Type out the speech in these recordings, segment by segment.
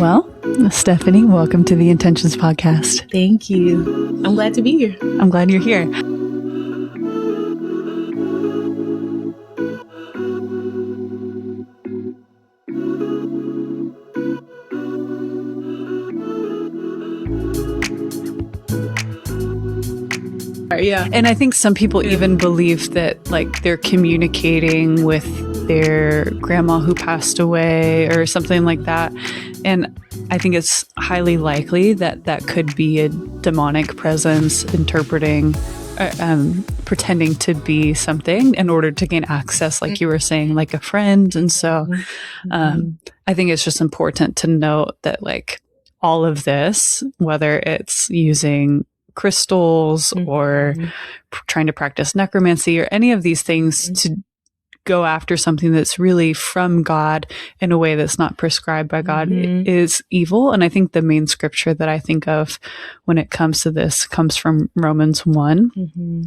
Well, Stephanie, welcome to the Intentions Podcast. Thank you. I'm glad to be here. I'm glad you're here. Yeah. And I think some people even believe that like they're communicating with their grandma who passed away or something like that. And I think it's highly likely that that could be a demonic presence interpreting, pretending to be something in order to gain access, like you were saying, like a friend. And so I think it's just important to note that like all of this, whether it's using crystals or trying to practice necromancy or any of these things to go after something that's really from God in a way that's not prescribed by God is evil. And I think the main scripture that I think of when it comes to this comes from Romans 1,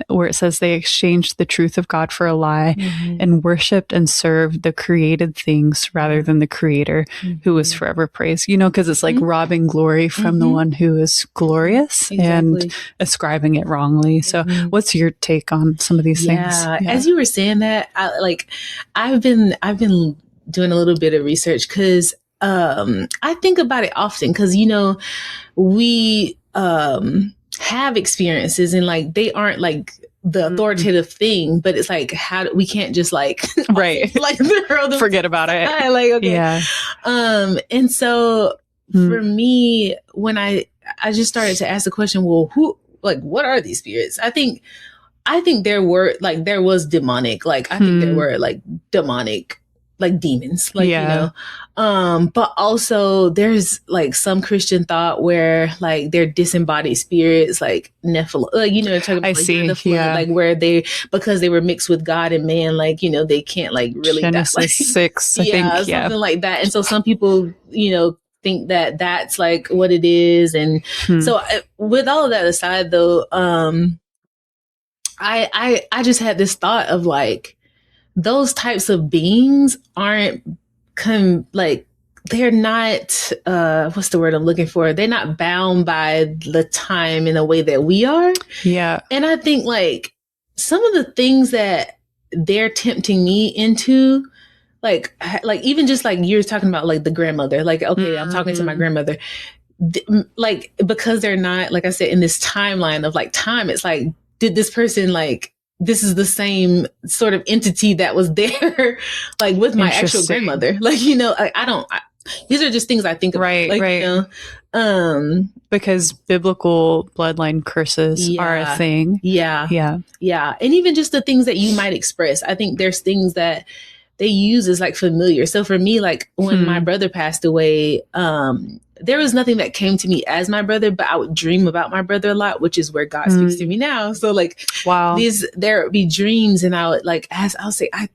where it says they exchanged the truth of God for a lie and worshiped and served the created things rather than the creator who is forever praised. You know, because it's like robbing glory from the one who is glorious and ascribing it wrongly. So what's your take on some of these things? Yeah. As you were saying that, I've been doing a little bit of research because I think about it often because, you know, we have experiences and like they aren't like the authoritative thing, but it's like we can't just like right like forget about it. Like okay. Yeah. And so for me, when I just started to ask the question, well, what are these spirits? I think there was demonic, like I think there were like demonic, like demons, like, you know, but also there's like some Christian thought where like they're disembodied spirits, like Nephilim, like, you know, talking about like, the flood, like where because they were mixed with God and man, like, you know, they can't like really Genesis like, 6, I think, something like that. And so some people, you know, think that that's like what it is. And so with all of that aside though, I just had this thought of like, those types of beings aren't they're not, what's the word I'm looking for? They're not bound by the time in a way that we are. Yeah. And I think like some of the things that they're tempting me into, like even just like you're talking about like the grandmother, like, okay, I'm talking to my grandmother. Like, because they're not, like I said, in this timeline of like time, it's like, did this person like, this is the same sort of entity that was there, like with my actual grandmother. Like, you know, these are just things I think about. Right, like, right. You know, because biblical bloodline curses are a thing. Yeah. And even just the things that you might express. I think there's things that they use as like familiar. So for me, like when my brother passed away, there was nothing that came to me as my brother, but I would dream about my brother a lot, which is where God speaks to me now. So like, there would be dreams and I would like, I'll say, I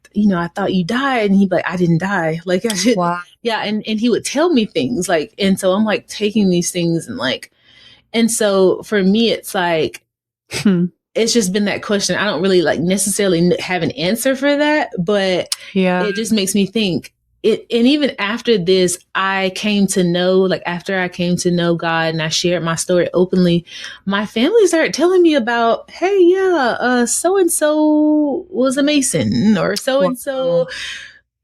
thought you died. And he'd be like, I didn't die. Like I did. Wow. Yeah. And he would tell me things like, and so I'm like taking these things and like, and so for me, it's like, it's just been that question. I don't really like necessarily have an answer for that, but it just makes me think it. And even after this, I came to know, like after I came to know God and I shared my story openly, my family started telling me about, hey, so-and-so was a Mason or so-and-so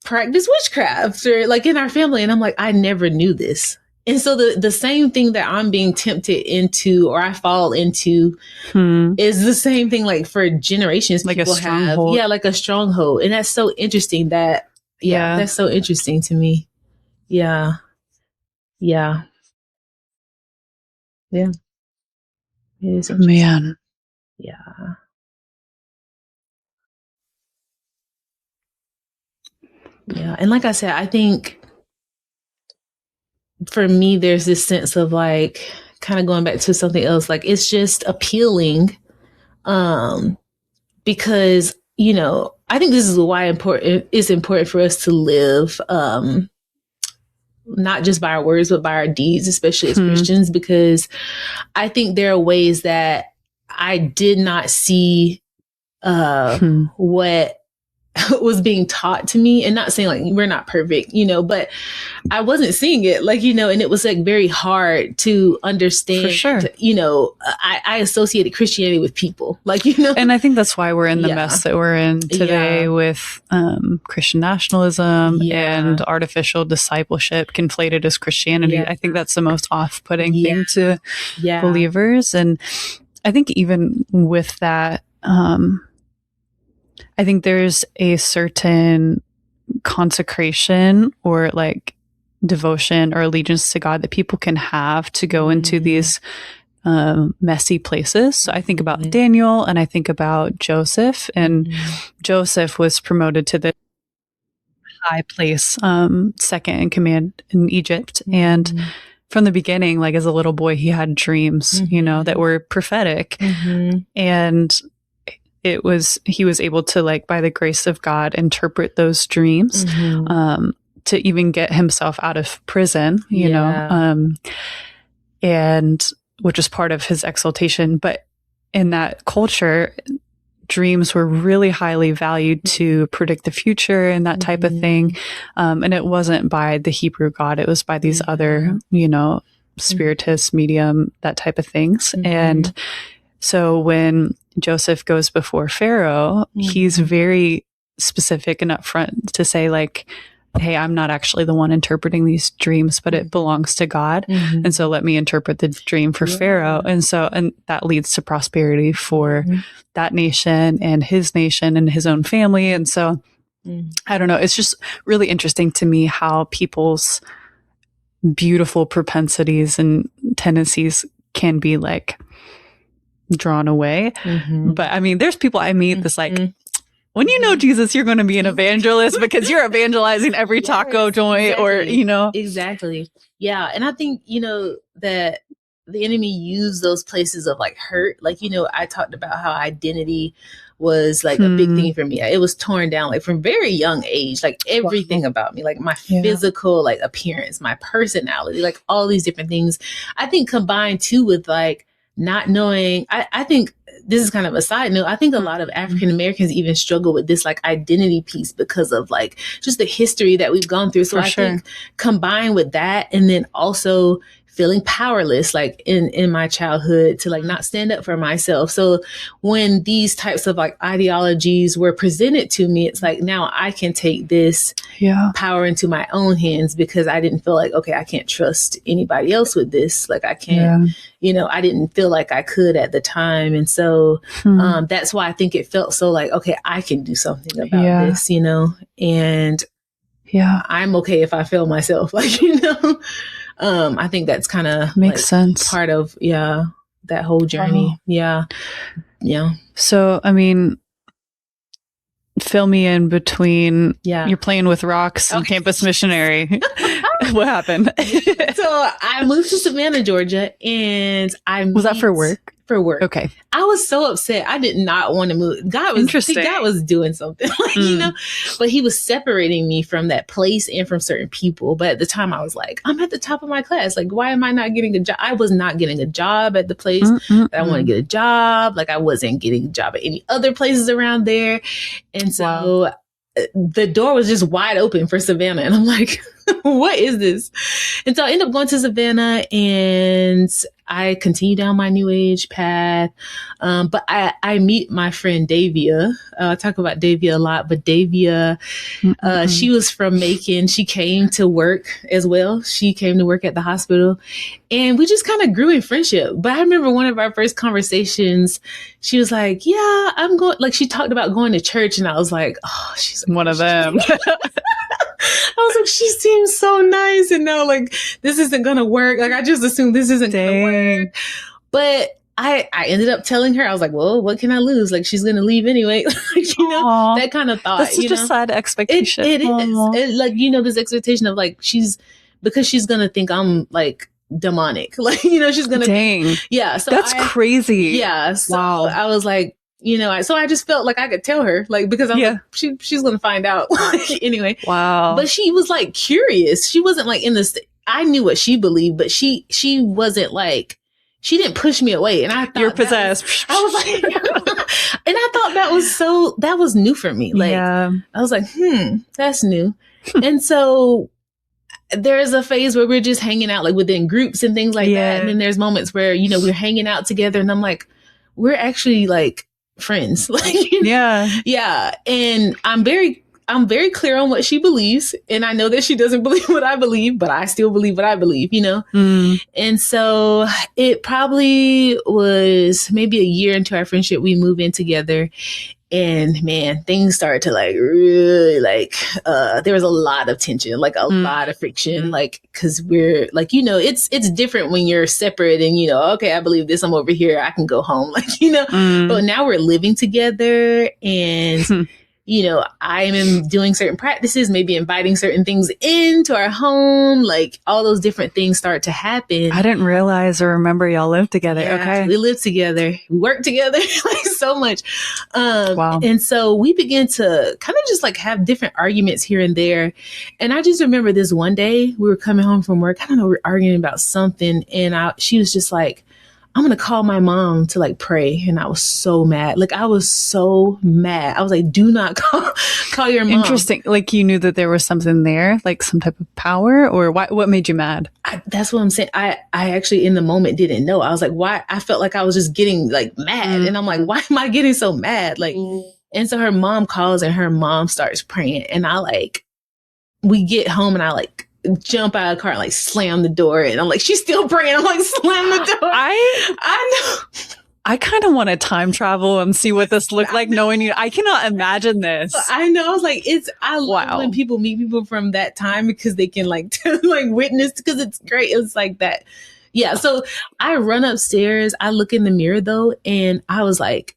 practiced witchcraft or like in our family. And I'm like, I never knew this. And so the same thing that I'm being tempted into or I fall into is the same thing like for generations like people a stronghold. have. Yeah, like a stronghold. And that's so interesting that's so interesting to me. Yeah. It is man. Yeah. And like I said, I think for me, there's this sense of like kind of going back to something else. Like it's just appealing because, you know, I think this is why it's important for us to live not just by our words, but by our deeds, especially as Christians, because I think there are ways that I did not see what was being taught to me, and not saying like we're not perfect, but I wasn't seeing it, like, and it was like very hard to understand. For sure. I associated Christianity with people, like, And I think that's why we're in the mess that we're in today with Christian nationalism and artificial discipleship conflated as Christianity. I think that's the most off-putting thing to believers. And I think even with that, I think there's a certain consecration or like devotion or allegiance to God that people can have to go into these messy places. So I think about Daniel and I think about Joseph, and Joseph was promoted to the high place, second in command in Egypt. And from the beginning, like as a little boy, he had dreams, that were prophetic. And he was able to, like, by the grace of God, interpret those dreams, to even get himself out of prison, you know, and which is part of his exaltation. But in that culture, dreams were really highly valued to predict the future and that type of thing. And it wasn't by the Hebrew God, it was by these other, spiritist, medium, that type of things. And so when Joseph goes before Pharaoh, he's very specific and upfront to say, like, hey, I'm not actually the one interpreting these dreams, but it belongs to God. And so let me interpret the dream for Pharaoh. And that leads to prosperity for that nation and his own family. And so I don't know, it's just really interesting to me how people's beautiful propensities and tendencies can be like drawn away. But I mean, there's people I meet that's like, when you know Jesus, you're going to be an evangelist because you're evangelizing every taco joint or, Exactly. Yeah. And I think, that the enemy used those places of like hurt. Like, I talked about how identity was like a big thing for me. It was torn down like from very young age, like everything about me, like my physical like appearance, my personality, like all these different things. I think combined too with like not knowing, I think this is kind of a side note. I think a lot of African Americans even struggle with this like identity piece because of like just the history that we've gone through. So I think combined with that, and then also feeling powerless, like in my childhood, to like not stand up for myself. So when these types of like ideologies were presented to me, it's like, now I can take this power into my own hands, because I didn't feel like, okay, I can't trust anybody else with this. Like I can't, I didn't feel like I could at the time. And so that's why I think it felt so like, okay, I can do something about this, and I'm okay if I fail myself, like, I think that's kind of makes sense. Part of, that whole journey. Yeah. So, I mean, fill me in between you're playing with rocks and campus missionary. What happened? So I moved to Savannah, Georgia, and was that for work? For work. Okay. I was so upset. I did not want to move. God was doing something, like, but he was separating me from that place and from certain people. But at the time I was like, I'm at the top of my class. Like, why am I not getting a job? I was not getting a job at the place that I want to get a job. Like I wasn't getting a job at any other places around there. And so the door was just wide open for Savannah. And I'm like, what is this? And so I ended up going to Savannah, and I continue down my new age path. But I meet my friend Davia. I talk about Davia a lot, but Davia, she was from Macon. She came to work as well. She came to work at the hospital, and we just kind of grew in friendship. But I remember one of our first conversations, she was like, yeah, I'm going, like she talked about going to church. And I was like, oh, she's one of them. I was like, she seems so nice, and now like this isn't gonna work. Like I just assumed this isn't gonna work. But I ended up telling her, I was like, well, what can I lose? Like she's gonna leave anyway. Like, that kind of thought. That's such a sad expectation. It is. Like, this expectation of like because she's gonna think I'm like demonic. Like, she's gonna so that's crazy. Yeah. So I was like, so I just felt like I could tell her, like, because I'm like, she's going to find out anyway. Wow. But she was like curious. She wasn't like in this. I knew what she believed, but she wasn't like, she didn't push me away. And I thought you're possessed. I was like, and I thought that was new for me. Like, I was like, that's new. And so there's a phase where we're just hanging out like within groups and things like that. And then there's moments where, you know, we're hanging out together and I'm like, we're actually like friends. Like, yeah. And I'm very clear on what she believes. And I know that she doesn't believe what I believe, but I still believe what I believe, you know? And so it probably was maybe a year into our friendship, we moved in together. And man, things started to like really like, there was a lot of tension, like a lot of friction, like, cause we're like, you know, it's different when you're separate and, you know, okay, I believe this, I'm over here, I can go home, like, you know, but now we're living together and, you know, I am doing certain practices, maybe inviting certain things into our home, like all those different things start to happen. I didn't realize or remember y'all lived together. Okay. We lived together, we worked together, like so much. Wow. And so we began to kind of just like have different arguments here and there. And I just remember this one day we were coming home from work. I don't know, we were arguing about something. And she was just like, I'm going to call my mom to like pray. And I was so mad. Like I was so mad. I was like, do not call your mom. Interesting. Like you knew that there was something there, like some type of power, or what made you mad? That's what I'm saying. I actually in the moment didn't know. I was like, why? I felt like I was just getting like mad. And I'm like, why am I getting so mad? Like, and so her mom calls and her mom starts praying. And we get home and I like jump out of the car and like slam the door. And I'm like, she's still praying. I'm like, slam the door. I know. I kind of want to time travel and see what this looked like knowing you. I cannot imagine this. I know. I was like, I love when people meet people from that time because they can like, like witness, because it's great. It's like that. Yeah. So I run upstairs. I look in the mirror though. And I was like,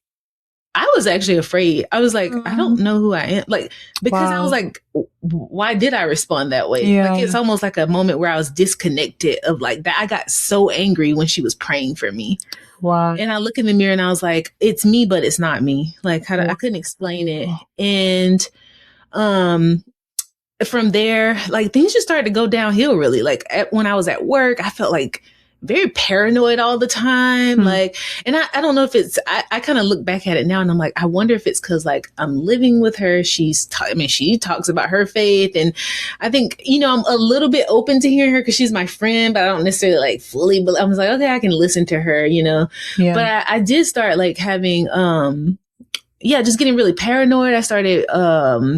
I was actually afraid. I was like, I don't know who I am. Like, because I was like, why did I respond that way? Yeah. Like, it's almost like a moment where I was disconnected of like that. I got so angry when she was praying for me. Wow. And I look in the mirror and I was like, it's me, but it's not me. Like, I couldn't explain it. And, from there, like things just started to go downhill really. Like when I was at work, I felt like very paranoid all the time. Like, and I don't know if it's, I kind of look back at it now and I'm like, I wonder if it's cause like I'm living with her. She talks about her faith. And I think, you know, I'm a little bit open to hearing her cause she's my friend, but I don't necessarily like fully, but I was like, okay, I can listen to her, you know, but I did start like having, just getting really paranoid. I started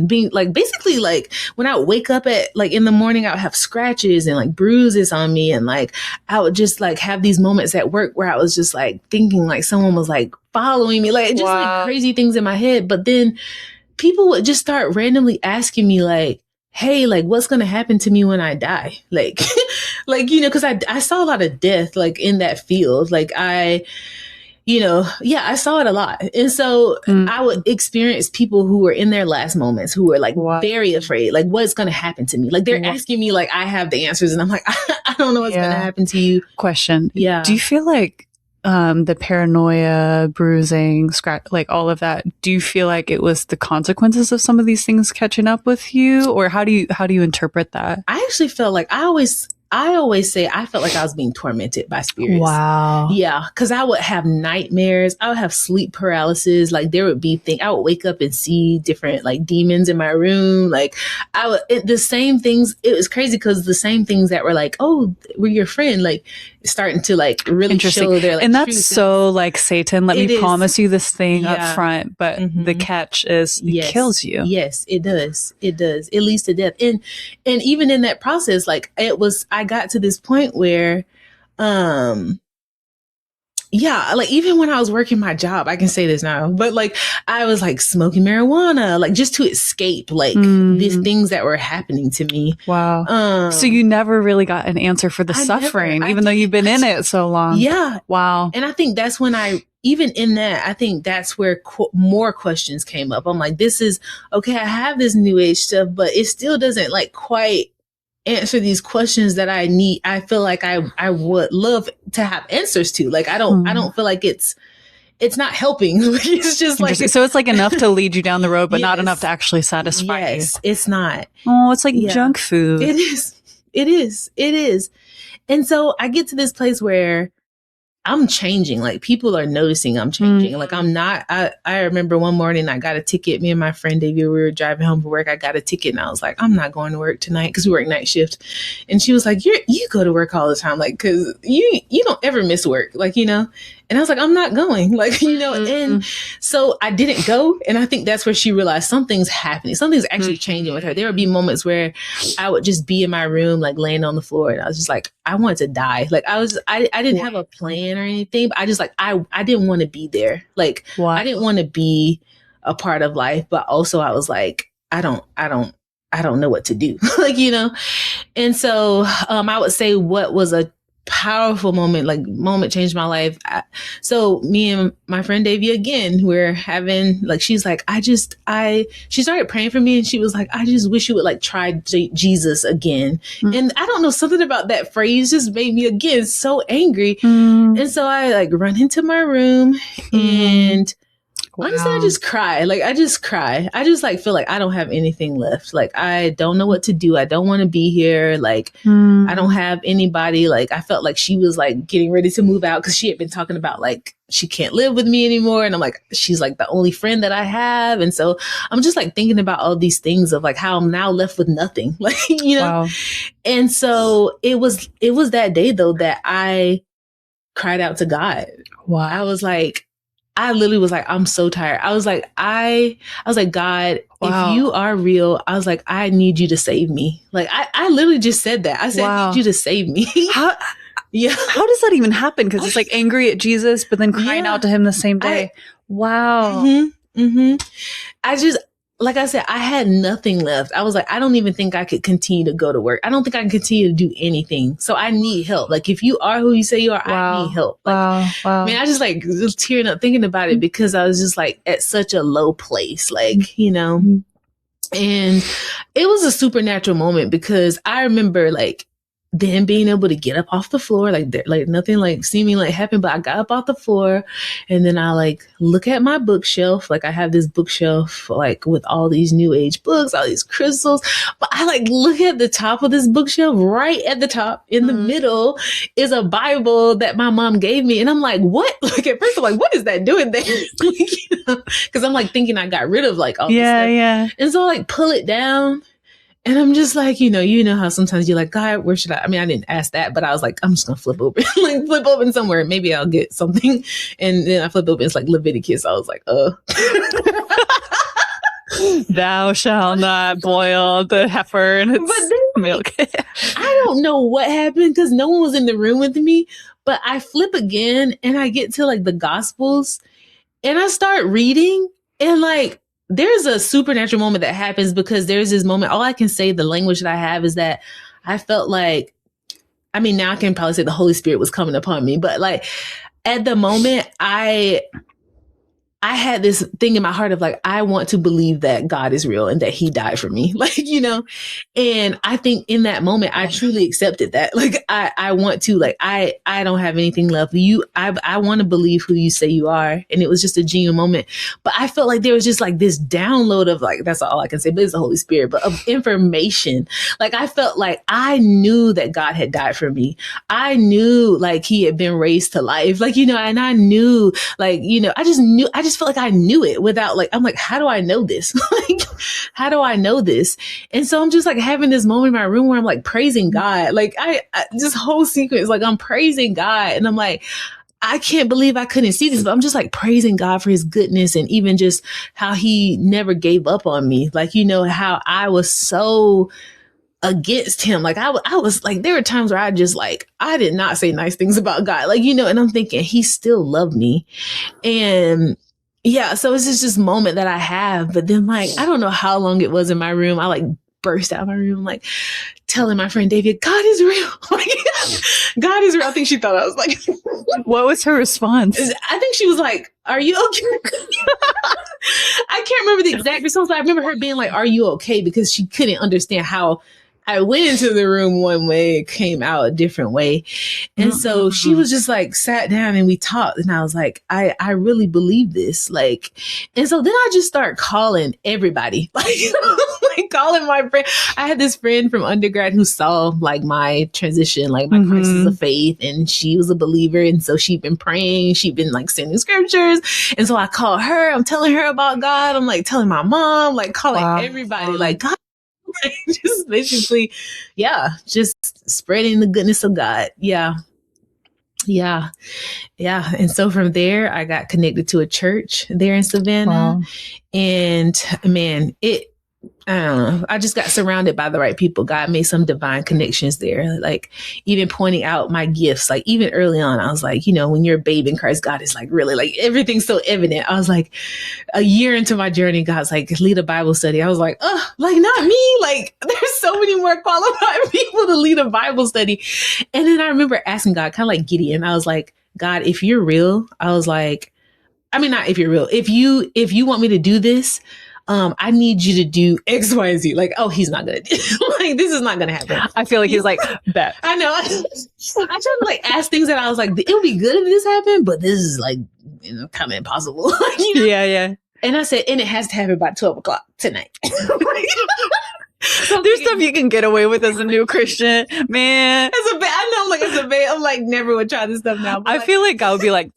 being like, basically like when I would wake up at like in the morning, I would have scratches and like bruises on me. And like, I would just like have these moments at work where I was just like thinking like someone was like following me, like just like crazy things in my head. But then people would just start randomly asking me like, hey, like what's going to happen to me when I die? Like, like, you know, cause I saw a lot of death like in that field. Like I saw it a lot. And so I would experience people who were in their last moments who were like very afraid, like what's going to happen to me? Like they're asking me like, I have the answers and I'm like, I don't know what's going to happen to you. Question. Yeah. Do you feel like the paranoia, bruising, scratch, like all of that, do you feel like it was the consequences of some of these things catching up with you? Or how do you interpret that? I actually felt like I always say I felt like I was being tormented by spirits. Wow. Yeah. Cause I would have nightmares. I would have sleep paralysis. Like there would be I would wake up and see different like demons in my room. Like the same things. It was crazy because the same things that were like, oh, we're your friend, like starting to like really show their like, and that's so like Satan, let me promise you this thing up front. But the catch is it kills you. Yes, it does. It does. It leads to death. And even in that process, like I got to this point where, like even when I was working my job, I can say this now, but like I was like smoking marijuana, like just to escape like these things that were happening to me. Wow. So you never really got an answer for the suffering, even though you've been in it so long. Yeah. Wow. And I think that's when even in that, I think that's where more questions came up. I'm like, this is okay. I have this new age stuff, but it still doesn't like quite answer these questions that I need. I feel like I would love to have answers to. Like, I don't feel like it's not helping. It's just like, so it's like enough to lead you down the road, but not enough to actually satisfy you. Yes, it's not. Oh, it's like junk food. It is. And so I get to this place where I'm changing. Like people are noticing I'm changing. Like I'm not, I remember one morning I got a ticket. Me and my friend Davia, we were driving home from work. I got a ticket and I was like, I'm not going to work tonight because we work night shift. And she was like, you go to work all the time. Like, cause you don't ever miss work. Like, you know, and I was like, I'm not going, like, you know, and so I didn't go. And I think that's where she realized something's happening. Something's actually changing with her. There would be moments where I would just be in my room, like laying on the floor. And I was just like, I wanted to die. Like I didn't have a plan or anything, but I just like, I didn't want to be there. Like I didn't want to be a part of life, but also I was like, I don't know what to do. Like, you know? And so, I would say what was a powerful moment changed my life. So me and my friend Davia again, we're having like, she's like, she started praying for me and she was like, I just wish you would like try Jesus again. And I don't know, something about that phrase just made me again so angry. And so I like run into my room and honestly, I just cry. Like, I just cry. I just like feel like I don't have anything left. Like, I don't know what to do. I don't want to be here. Like, I don't have anybody. Like, I felt like she was like getting ready to move out because she had been talking about like, she can't live with me anymore. And I'm like, she's like the only friend that I have. And so I'm just like thinking about all these things of like how I'm now left with nothing. Like, you know? Wow. And so it was that day though that I cried out to God. Wow. I literally was like, I'm so tired. I was like, God, if you are real, I was like, I need you to save me. Like, I literally just said that. I said, I need you to save me. How does that even happen? Because it's like angry at Jesus, but then crying out to him the same day. Like I said, I had nothing left. I was like, I don't even think I could continue to go to work. I don't think I can continue to do anything. So I need help. Like if you are who you say you are, I need help. Like, I mean, I just like was tearing up thinking about it because I was just like at such a low place, like, you know, and it was a supernatural moment because I remember like then being able to get up off the floor, like nothing like seeming like happened, but I got up off the floor and then I like look at my bookshelf. Like I have this bookshelf, like with all these new age books, all these crystals, but I like look at the top of this bookshelf. Right at the top in the middle is a Bible that my mom gave me. And I'm like, what? Like at first I'm like, what is that doing there? Like, you know, cause I'm like thinking I got rid of like all this stuff. Yeah. And so I like pull it down. And I'm just like, you know how sometimes you're like, God, where should I mean, I didn't ask that, but I was like, I'm just going to flip open, like flip open somewhere. Maybe I'll get something. And then I flip open. It's like Leviticus. I was like, Thou shalt not boil the heifer and its milk. I don't know what happened because no one was in the room with me, but I flip again and I get to like the Gospels and I start reading and like, there's a supernatural moment that happens because there's this moment. All I can say, the language that I have is that I felt like, I mean, now I can probably say the Holy Spirit was coming upon me, but like at the moment, I had this thing in my heart of like, I want to believe that God is real and that he died for me. Like, you know, and I think in that moment, I truly accepted that. Like, I want to, like, I don't have anything left. I want to believe who you say you are. And it was just a genuine moment. But I felt like there was just like this download of like, that's all I can say, but it's the Holy Spirit, but of information. Like, I felt like I knew that God had died for me. I knew like he had been raised to life. Like, you know, and I knew like, you know, I just felt like I knew it without like, I'm like, how do I know this? Like, how do I know this? And so I'm just like having this moment in my room where I'm like praising God. Like I this whole sequence, like I'm praising God and I'm like, I can't believe I couldn't see this, but I'm just like praising God for his goodness and even just how he never gave up on me. Like, you know, how I was so against him. Like I was like, there were times where I just like, I did not say nice things about God. Like, you know, and I'm thinking he still loved me. And yeah, so it's just this moment that I have, but then like, I don't know how long it was in my room. I like burst out of my room, like telling my friend David, God is real. Like, God is real. I think she thought I was like, what was her response? I think she was like, are you okay? I can't remember the exact response, but I remember her being like, are you okay? Because she couldn't understand how I went into the room one way, it came out a different way. And so she was just like sat down and we talked, and I was like, I really believe this. Like, and so then I just start calling everybody, like calling my friend. I had this friend from undergrad who saw like my transition, like my crisis of faith, and she was a believer. And so she'd been praying, she'd been like sending scriptures. And so I called her, I'm telling her about God. I'm like telling my mom, like calling everybody, like God. Just basically, just spreading the goodness of God. Yeah. And so from there, I got connected to a church there in Savannah. And man, I don't know. I just got surrounded by the right people. God made some divine connections there. Like even pointing out my gifts, like even early on, I was like, when you're a babe in Christ, God is like really like everything's so evident. I was like a year into my journey, God's like, lead a Bible study. I was like, oh, like not me. Like there's so many more qualified people to lead a Bible study. And then I remember asking God, kind of like Gideon, I was like, God, if you're real, I was like, I mean, not if you're real, if you want me to do this, I need you to do X, Y, and Z. Like, oh, he's not gonna do like this is not gonna happen. I feel like he's like, bet. I know. I tried to like ask things that I was like, it would be good if this happened, but this is like, kind of impossible. Yeah. And I said, and it has to happen by 12 o'clock tonight. So there's stuff you can get away with as a new Christian, man. I know, like as a babe, I'm like never would try this stuff now. I feel like God would be like,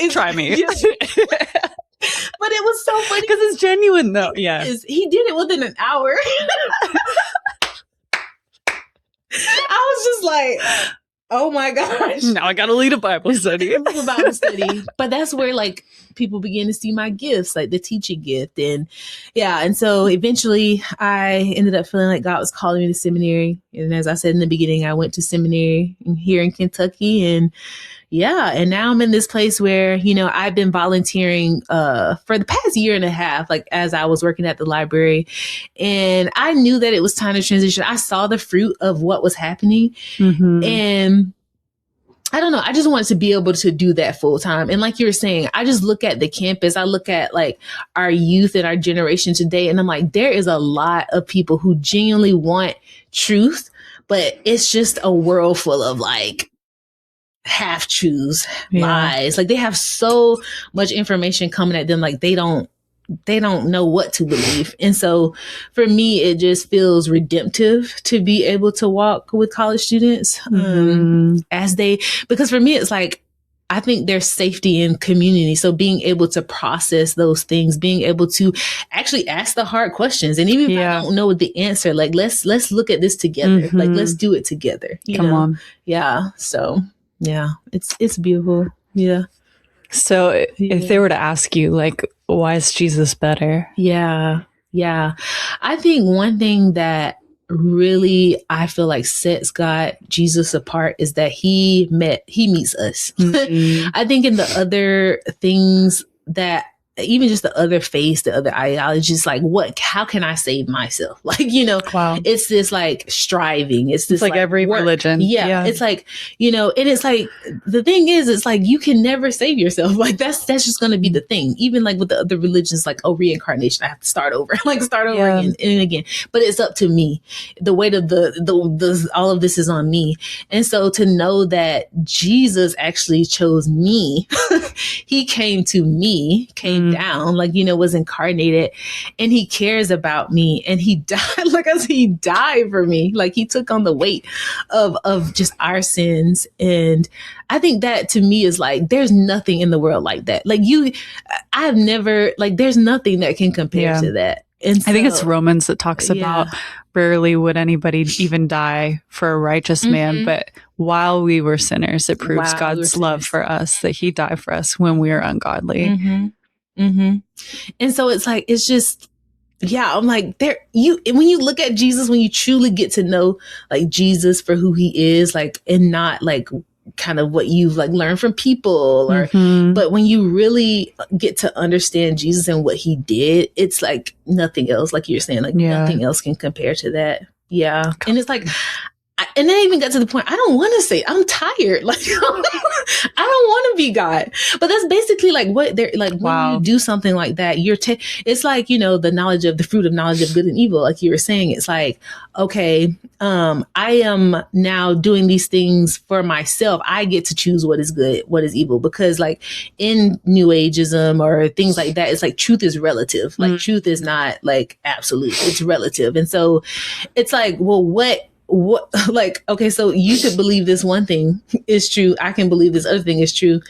try me. But it was so funny because it's genuine though. Yeah, he did it within an hour. I was just like, oh my gosh! Now I got to lead a Bible study. But that's where like people begin to see my gifts, like the teaching gift, and so eventually I ended up feeling like God was calling me to seminary. And as I said in the beginning, I went to seminary here in Kentucky, and now I'm in this place where, I've been volunteering for the past year and a half, like as I was working at the library, and I knew that it was time to transition. I saw the fruit of what was happening. And I don't know. I just wanted to be able to do that full time. And like you were saying, I just look at the campus. I look at like our youth and our generation today. And I'm like, there is a lot of people who genuinely want truth, but it's just a world full of like half truths, lies. Like they have so much information coming at them. Like they don't know what to believe. And so for me, it just feels redemptive to be able to walk with college students because for me, it's like, I think there's safety in community. So being able to process those things, being able to actually ask the hard questions. And even if I don't know the answer, like, let's look at this together. Like, let's do it together. Come on. Yeah. So it's beautiful. Yeah. So if they were to ask you, like, why is Jesus better? Yeah. I think one thing that really I feel like sets Jesus apart is that he meets us. I think in the other things that even just the other faiths, the other ideologies, like how can I save myself? Like, it's this like striving. It's this like every work. religion. Yeah. It's like, and it's like, the thing is, it's like, you can never save yourself. Like that's just going to be the thing. Even like with the other religions, like, reincarnation, I have to start over, again and again. But it's up to me. The weight of the all of this is on me. And so to know that Jesus actually chose me, he came to me, down, like, was incarnated, and he cares about me, and he died. Like I said, he died for me. Like he took on the weight of just our sins. And I think that to me is like, there's nothing in the world like that. Like I've never, like, there's nothing that can compare to that. And so, I think it's Romans that talks about rarely would anybody even die for a righteous man, but while we were sinners, it proves God's love for us, that he died for us when we were ungodly. And so it's like, it's just, I'm like, when you look at Jesus, when you truly get to know like Jesus for who he is, like, and not like kind of what you've like learned from people but when you really get to understand Jesus and what he did, it's like nothing else, like you're saying, like nothing else can compare to that. And it's like, and then I even got to the point, I don't want to say, I'm tired. Like, I don't want to be God. But that's basically like what they're like when you do something like that, it's like, you know, the knowledge of the fruit of knowledge of good and evil. Like you were saying, it's like, okay, I am now doing these things for myself. I get to choose what is good, what is evil, because like in New Ageism or things like that, it's like truth is relative. Like truth is not like absolute, it's relative. And so it's like, well, what like, okay, so you could believe this one thing is true. I can believe this other thing is true.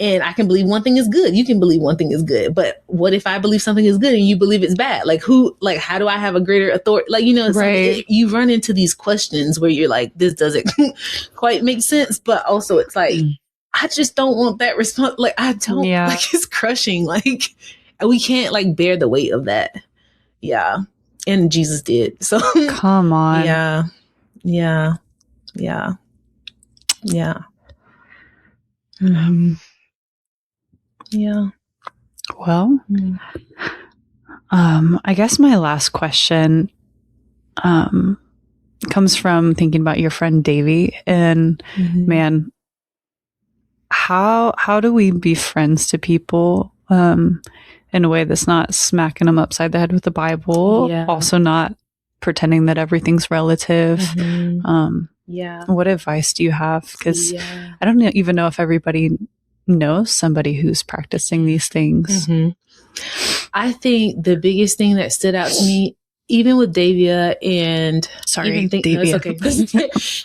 And I can believe one thing is good. You can believe one thing is good. But what if I believe something is good and you believe it's bad? Like how do I have a greater authority? Like, you know, right. You run into these questions where you're like, this doesn't quite make sense. But also it's like, I just don't want that response. Like, I don't, like, it's crushing. Like, we can't like bear the weight of that. Yeah. And Jesus did. So come on. Yeah. Yeah. Yeah. Yeah. Mm-hmm. Yeah. Well, I guess my last question comes from thinking about your friend Davy, and man, how do we be friends to people in a way that's not smacking them upside the head with the Bible, also not pretending that everything's relative? What advice do you have? Because I don't even know if everybody knows somebody who's practicing these things. I think the biggest thing that stood out to me, even with Davia and Davia. Okay.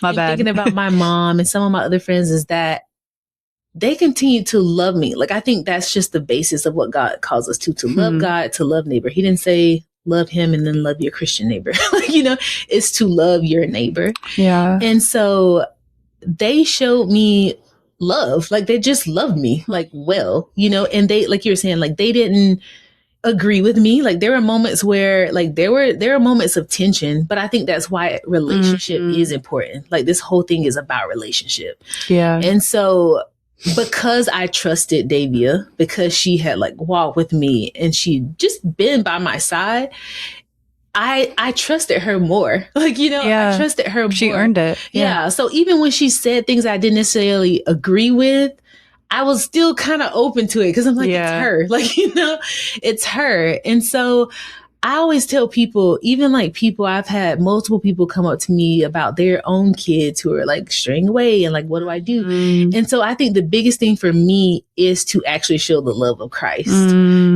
My bad. Thinking about my mom and some of my other friends, is that they continue to love me. Like, I think that's just the basis of what God calls us to love God, to love neighbor. He didn't say love him and then love your Christian neighbor. Like, you know, it's to love your neighbor. Yeah. And so they showed me love. Like, they just loved me, like, well, you know, and they, like you were saying, like, they didn't agree with me. Like, there were moments where, like, there were moments of tension, but I think that's why relationship is important. Like, this whole thing is about relationship. Yeah. And so because I trusted Davia, because she had like walked with me and she'd just been by my side, I trusted her more. Like, you know, I trusted her more. She earned it. Yeah. So even when she said things I didn't necessarily agree with, I was still kind of open to it because I'm like, it's her. Like, you know, it's her. And so I always tell people, even like people, I've had multiple people come up to me about their own kids who are like straying away and like, what do I do? And so I think the biggest thing for me is to actually show the love of Christ,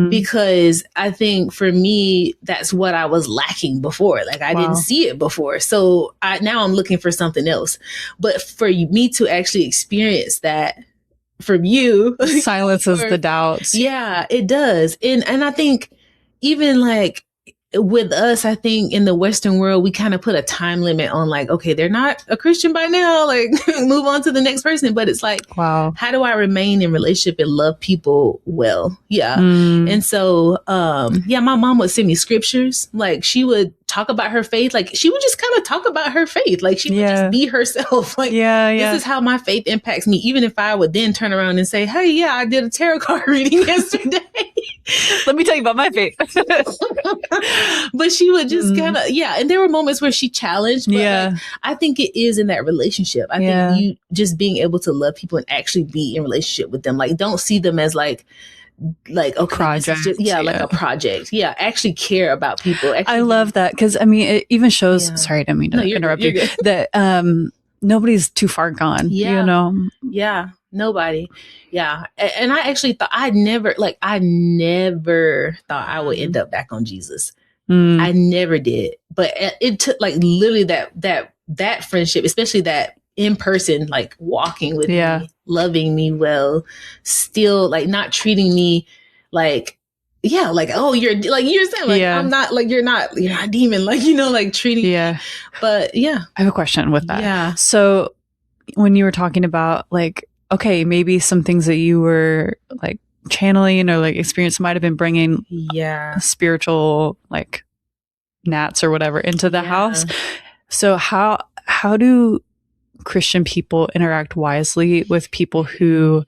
because I think for me, that's what I was lacking before. Like, I didn't see it before. So now I'm looking for something else. But for me to actually experience that from you silences the doubts. Yeah, it does. And I think even like with us, I think in the Western world, we kind of put a time limit on like, okay, they're not a Christian by now, like move on to the next person. But it's like, wow, how do I remain in relationship and love people well? Yeah. And so, my mom would send me scriptures. Like, she would talk about her faith. Like, she would just kind of talk about her faith. Like, she would just be herself. Like, this is how my faith impacts me. Even if I would then turn around and say, hey, I did a tarot card reading yesterday. Let me tell you about my faith. But she would just kind of, and there were moments where she challenged, but like, I think it is in that relationship. I think you just being able to love people and actually be in relationship with them. Like, don't see them as like okay, project. Like a project. Yeah, actually care about people. Actually, I love that, because I mean, it even shows. Sorry, I didn't mean to interrupt you. That nobody's too far gone. You know. Yeah. Nobody. Yeah. And I actually thought I never thought I would end up back on Jesus. I never did. But it took like literally that friendship, especially that in person, like walking with me, loving me well, still like not treating me like, like, oh, you're like, you're saying like, I'm not like, you're not a demon, like, you know, like treating me. But I have a question with that. Yeah. So when you were talking about like, okay, maybe some things that you were like channeling or like experience might have been bringing spiritual like gnats or whatever into the house. So how do Christian people interact wisely with people who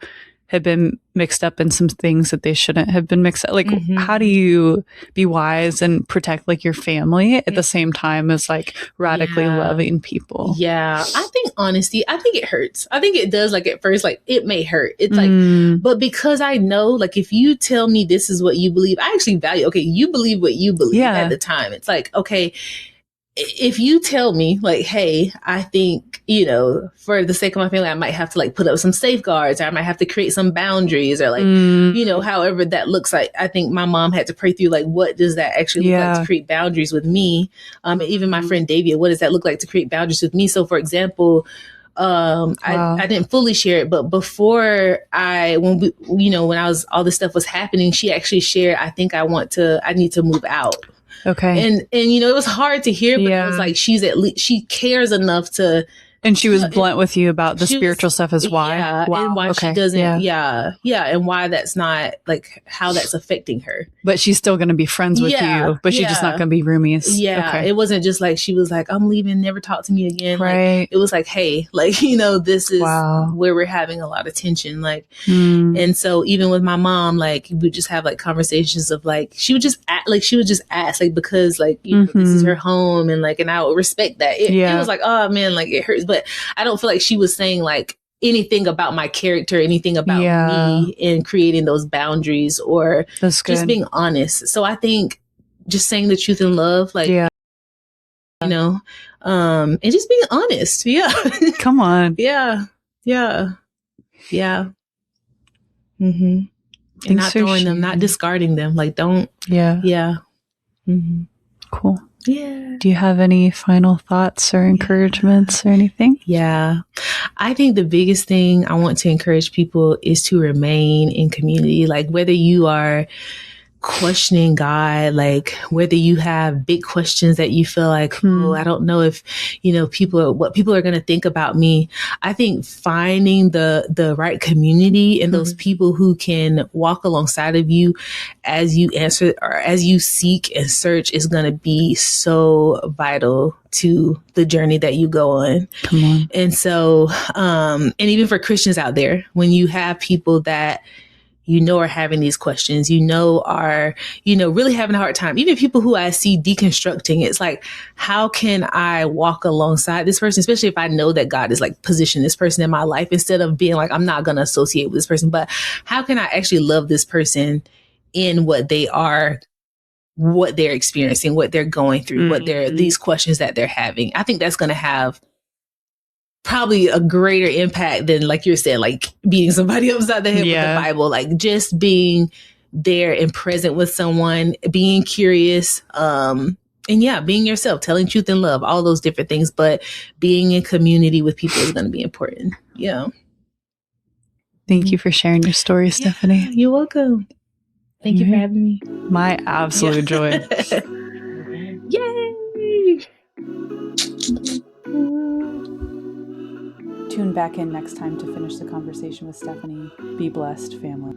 have been mixed up in some things that they shouldn't have been mixed up. Like, how do you be wise and protect like your family at the same time as like radically loving people? Yeah. I think honesty, I think it hurts. I think it does. Like at first, like it may hurt. It's like, but because I know, like if you tell me this is what you believe, I actually value, okay, you believe what you believe at the time. It's like, okay, if you tell me like, hey, I think, you know, for the sake of my family, I might have to like put up some safeguards, or I might have to create some boundaries, or like, you know, however that looks like. I think my mom had to pray through like, what does that actually look like to create boundaries with me? And even my friend Davia, what does that look like to create boundaries with me? So for example, I didn't fully share it, but before when I was, all this stuff was happening, she actually shared, I think I need to move out. Okay. And you know, it was hard to hear, but it was like, she cares enough to. And she was blunt with you about the spiritual stuff as why. Yeah, wow. And why she doesn't. Yeah, and why that's not like how that's affecting her. But she's still going to be friends with you, but she's just not going to be roomies. Yeah, it wasn't just like she was like, I'm leaving, never talk to me again. Right. Like, it was like, hey, like, you know, this is where we're having a lot of tension. Like, and so even with my mom, like we just have like conversations of like, she would just ask like, because like, you know, this is her home, and like, and I would respect that. It was like, oh man, like it hurts, but I don't feel like she was saying like anything about my character, anything about me in creating those boundaries, or just being honest. So I think just saying the truth in love, like, you know, and just being honest. Yeah. Come on. Yeah. And not throwing them, not discarding them. Like, don't. Yeah. Cool. Yeah. Do you have any final thoughts or encouragements or anything? Yeah. I think the biggest thing I want to encourage people is to remain in community. Like, whether you are questioning God, like whether you have big questions that you feel like, oh, I don't know if, you know, what people are going to think about me. I think finding the right community and those people who can walk alongside of you as you answer, or as you seek and search, is going to be so vital to the journey that you go on. Come on. And so, and even for Christians out there, when you have people that you know are having these questions, you know are, you know, really having a hard time. Even people who I see deconstructing, it's like, how can I walk alongside this person, especially if I know that God is like positioned this person in my life, instead of being like, I'm not going to associate with this person, but how can I actually love this person in what they are, what they're experiencing, what they're going through, what they're, these questions that they're having. I think that's going to have probably a greater impact than, like you're saying, like beating somebody upside the head with the Bible, like just being there and present with someone, being curious, and being yourself, telling truth and love, all those different things. But being in community with people is going to be important. Yeah. Thank you for sharing your story, Stephanie. You're welcome. Thank you for having me. My absolute joy. Yay! Tune back in next time to finish the conversation with Stephanie. Be blessed, family.